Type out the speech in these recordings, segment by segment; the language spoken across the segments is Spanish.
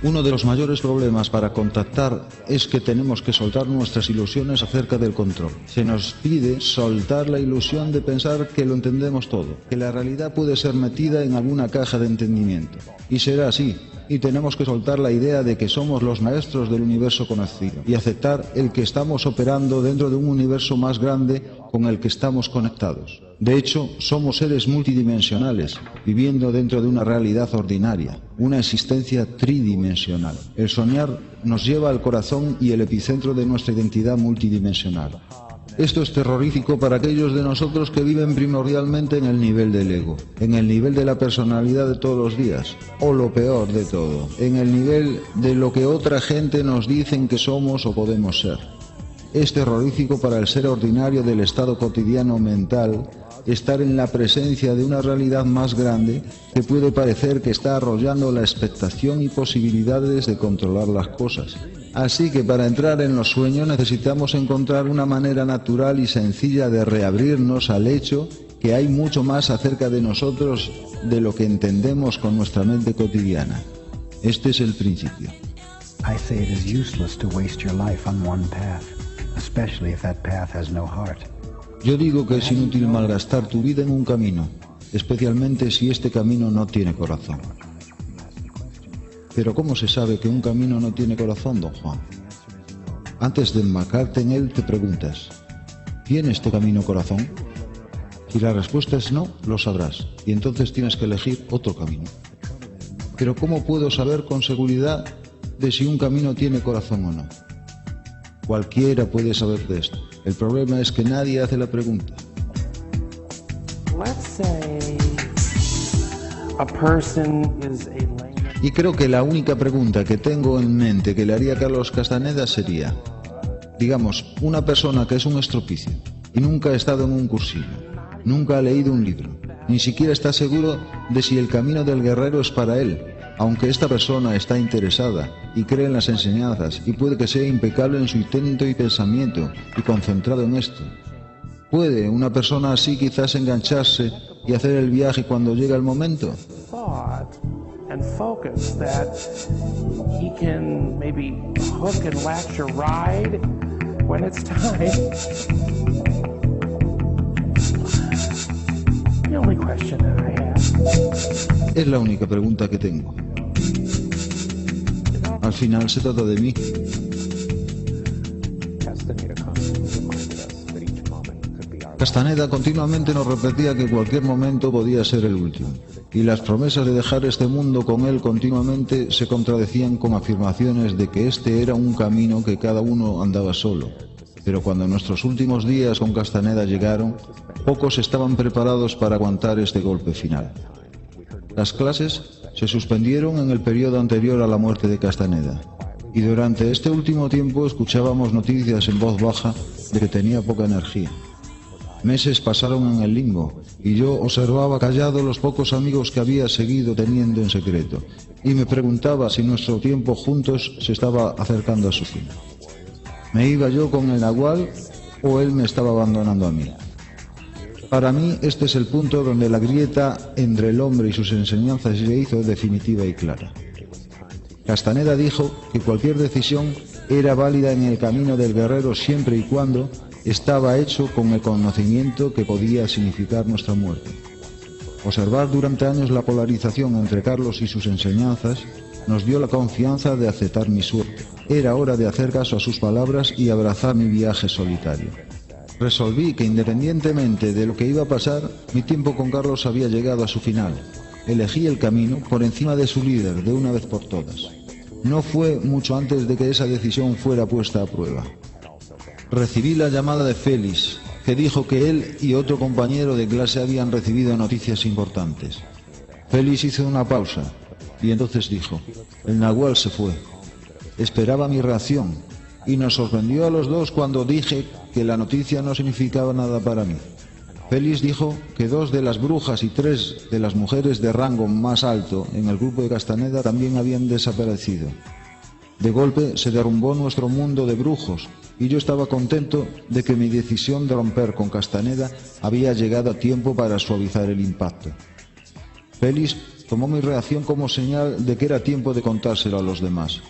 Uno de los mayores problemas para contactar es que tenemos que soltar nuestras ilusiones acerca del control. Se nos pide soltar la ilusión de pensar que lo entendemos todo, que la realidad puede ser metida en alguna caja de entendimiento. Y será así. Y tenemos que soltar la idea de que somos los maestros del universo conocido y aceptar el que estamos operando dentro de un universo más grande con el que estamos conectados. De hecho, somos seres multidimensionales, viviendo dentro de una realidad ordinaria, una existencia tridimensional. El soñar nos lleva al corazón y el epicentro de nuestra identidad multidimensional. Esto es terrorífico para aquellos de nosotros que viven primordialmente en el nivel del ego, en el nivel de la personalidad de todos los días, o lo peor de todo, en el nivel de lo que otra gente nos dicen que somos o podemos ser. Es terrorífico para el ser ordinario del estado cotidiano mental estar en la presencia de una realidad más grande que puede parecer que está arrollando la expectación y posibilidades de controlar las cosas. Así que para entrar en los sueños necesitamos encontrar una manera natural y sencilla de reabrirnos al hecho que hay mucho más acerca de nosotros de lo que entendemos con nuestra mente cotidiana. Este es el principio. I say it is useless to waste your life on one path, especially if that path has no heart. Yo digo que es inútil malgastar tu vida en un camino, especialmente si este camino no tiene corazón. Pero ¿cómo se sabe que un camino no tiene corazón, don Juan? Antes de embarcarte en él te preguntas, ¿tiene este camino corazón? Si la respuesta es no, lo sabrás, y entonces tienes que elegir otro camino. Pero ¿cómo puedo saber con seguridad de si un camino tiene corazón o no? Cualquiera puede saber de esto. El problema es que nadie hace la pregunta. Y creo que la única pregunta que tengo en mente que le haría a Carlos Castaneda sería, digamos, una persona que es un estropicio y nunca ha estado en un cursillo, nunca ha leído un libro, ni siquiera está seguro de si el camino del guerrero es para él, aunque esta persona está interesada y cree en las enseñanzas y puede que sea impecable en su intento y pensamiento y concentrado en esto. ¿Puede una persona así quizás engancharse y hacer el viaje cuando llega el momento? Es la única pregunta que tengo. Al final se trata de mí. Castaneda continuamente nos repetía que cualquier momento podía ser el último, y las promesas de dejar este mundo con él continuamente se contradecían con afirmaciones de que este era un camino que cada uno andaba solo. Pero cuando nuestros últimos días con Castaneda llegaron, pocos estaban preparados para aguantar este golpe final. Las clases se suspendieron en el periodo anterior a la muerte de Castaneda, y durante este último tiempo escuchábamos noticias en voz baja de que tenía poca energía. Meses pasaron en el limbo, y yo observaba callado los pocos amigos que había seguido teniendo en secreto, y me preguntaba si nuestro tiempo juntos se estaba acercando a su fin. ¿Me iba yo con el Nagual o él me estaba abandonando a mí? Para mí este es el punto donde la grieta entre el hombre y sus enseñanzas se hizo definitiva y clara. Castaneda dijo que cualquier decisión era válida en el camino del guerrero siempre y cuando estaba hecho con el conocimiento que podía significar nuestra muerte. Observar durante años la polarización entre Carlos y sus enseñanzas nos dio la confianza de aceptar mi suerte. Era hora de hacer caso a sus palabras y abrazar mi viaje solitario. Resolví que independientemente de lo que iba a pasar, mi tiempo con Carlos había llegado a su final. Elegí el camino por encima de su líder de una vez por todas. No fue mucho antes de que esa decisión fuera puesta a prueba. Recibí la llamada de Félix, que dijo que él y otro compañero de clase habían recibido noticias importantes. Félix hizo una pausa y entonces dijo, el Nagual se fue. Esperaba mi reacción y nos sorprendió a los dos cuando dije que la noticia no significaba nada para mí. Félix dijo que 2 de las brujas y 3 de las mujeres de rango más alto en el grupo de Castaneda también habían desaparecido. De golpe se derrumbó nuestro mundo de brujos y yo estaba contento de que mi decisión de romper con Castaneda había llegado a tiempo para suavizar el impacto. Félix Tomó mi reacción como señal de que era tiempo de contárselo a los demás.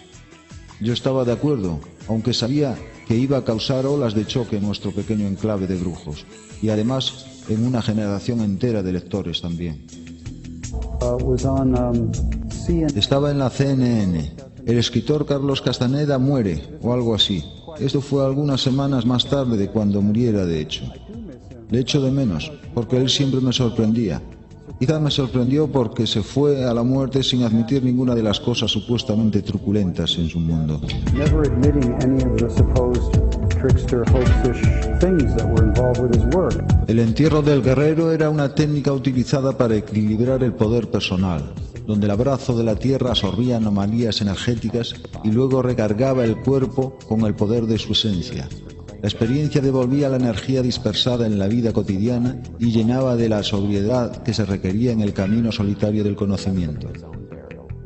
Yo estaba de acuerdo, aunque sabía que iba a causar olas de choque en nuestro pequeño enclave de brujos, y además en una generación entera de lectores también. Estaba en la CNN. El escritor Carlos Castaneda muere, o algo así. Esto fue algunas semanas más tarde de cuando muriera, de hecho. Le echo de menos, porque él siempre me sorprendía. Quizá me sorprendió porque se fue a la muerte sin admitir ninguna de las cosas supuestamente truculentas en su mundo. El entierro del guerrero era una técnica utilizada para equilibrar el poder personal, donde el abrazo de la tierra absorbía anomalías energéticas y luego recargaba el cuerpo con el poder de su esencia. La experiencia devolvía la energía dispersada en la vida cotidiana y llenaba de la sobriedad que se requería en el camino solitario del conocimiento.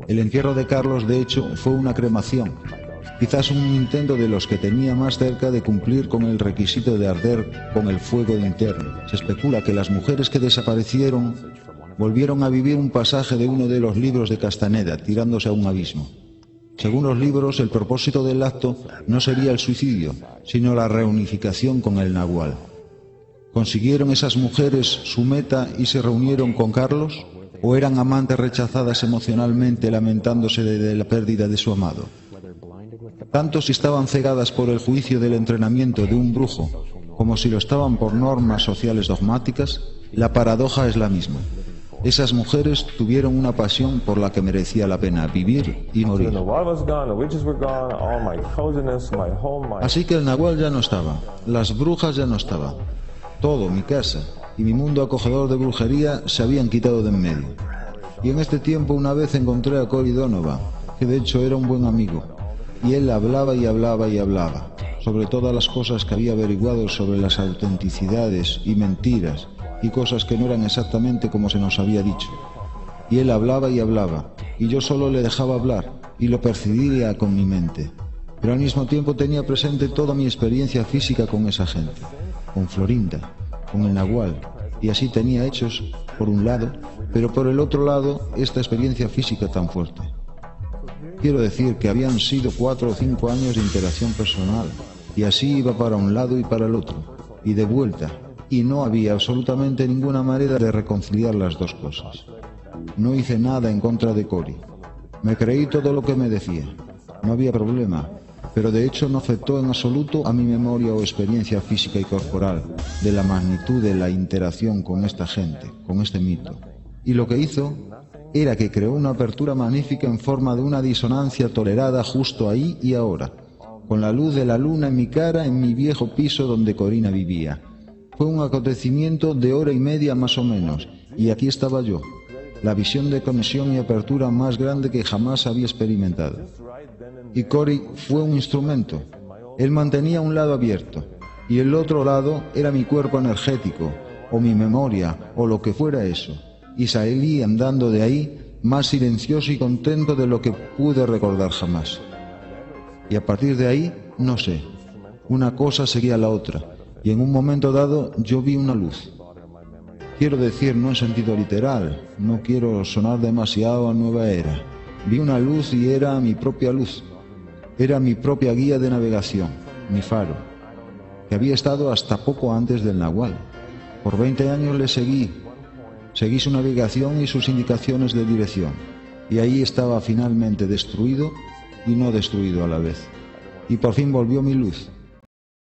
El entierro de Carlos, de hecho, fue una cremación, quizás un intento de los que tenía más cerca de cumplir con el requisito de arder con el fuego interno. Se especula que las mujeres que desaparecieron volvieron a vivir un pasaje de uno de los libros de Castaneda, tirándose a un abismo. Según los libros, el propósito del acto no sería el suicidio, sino la reunificación con el Nahual. ¿Consiguieron esas mujeres su meta y se reunieron con Carlos? ¿O eran amantes rechazadas emocionalmente lamentándose de la pérdida de su amado? Tanto si estaban cegadas por el juicio del entrenamiento de un brujo, como si lo estaban por normas sociales dogmáticas, la paradoja es la misma. Esas mujeres tuvieron una pasión por la que merecía la pena vivir y morir. Así que el Nahual ya no estaba, las brujas ya no estaban. Todo, mi casa y mi mundo acogedor de brujería se habían quitado de en medio. Y en este tiempo una vez encontré a Cory Donovan, que de hecho era un buen amigo, y él hablaba y hablaba y hablaba, sobre todas las cosas que había averiguado sobre las autenticidades y mentiras, y cosas que no eran exactamente como se nos había dicho. Y él hablaba y hablaba, y yo solo le dejaba hablar, y lo percibía con mi mente. Pero al mismo tiempo tenía presente toda mi experiencia física con esa gente, con Florinda, con el Nahual, y así tenía hechos, por un lado, pero por el otro lado, esta experiencia física tan fuerte. Quiero decir que habían sido 4 o 5 años de interacción personal, y así iba para un lado y para el otro, y de vuelta, y no había absolutamente ninguna manera de reconciliar las dos cosas. No hice nada en contra de Cory. Me creí todo lo que me decía. No había problema, pero de hecho no afectó en absoluto a mi memoria o experiencia física y corporal de la magnitud de la interacción con esta gente, con este mito. Y lo que hizo era que creó una apertura magnífica en forma de una disonancia tolerada justo ahí y ahora, con la luz de la luna en mi cara en mi viejo piso donde Corina vivía. Fue un acontecimiento de hora y media más o menos, y aquí estaba yo, la visión de conexión y apertura más grande que jamás había experimentado. Y Cory fue un instrumento. Él mantenía un lado abierto, y el otro lado era mi cuerpo energético, o mi memoria, o lo que fuera eso, y salí andando de ahí más silencioso y contento de lo que pude recordar jamás. Y a partir de ahí, no sé, una cosa seguía la otra, y en un momento dado yo vi una luz. Quiero decir, no en sentido literal, no quiero sonar demasiado a nueva era. Vi una luz y era mi propia luz. Era mi propia guía de navegación, mi faro, que había estado hasta poco antes del Nahual. Por 20 años le seguí su navegación y sus indicaciones de dirección, y ahí estaba finalmente destruido y no destruido a la vez. Y por fin volvió mi luz,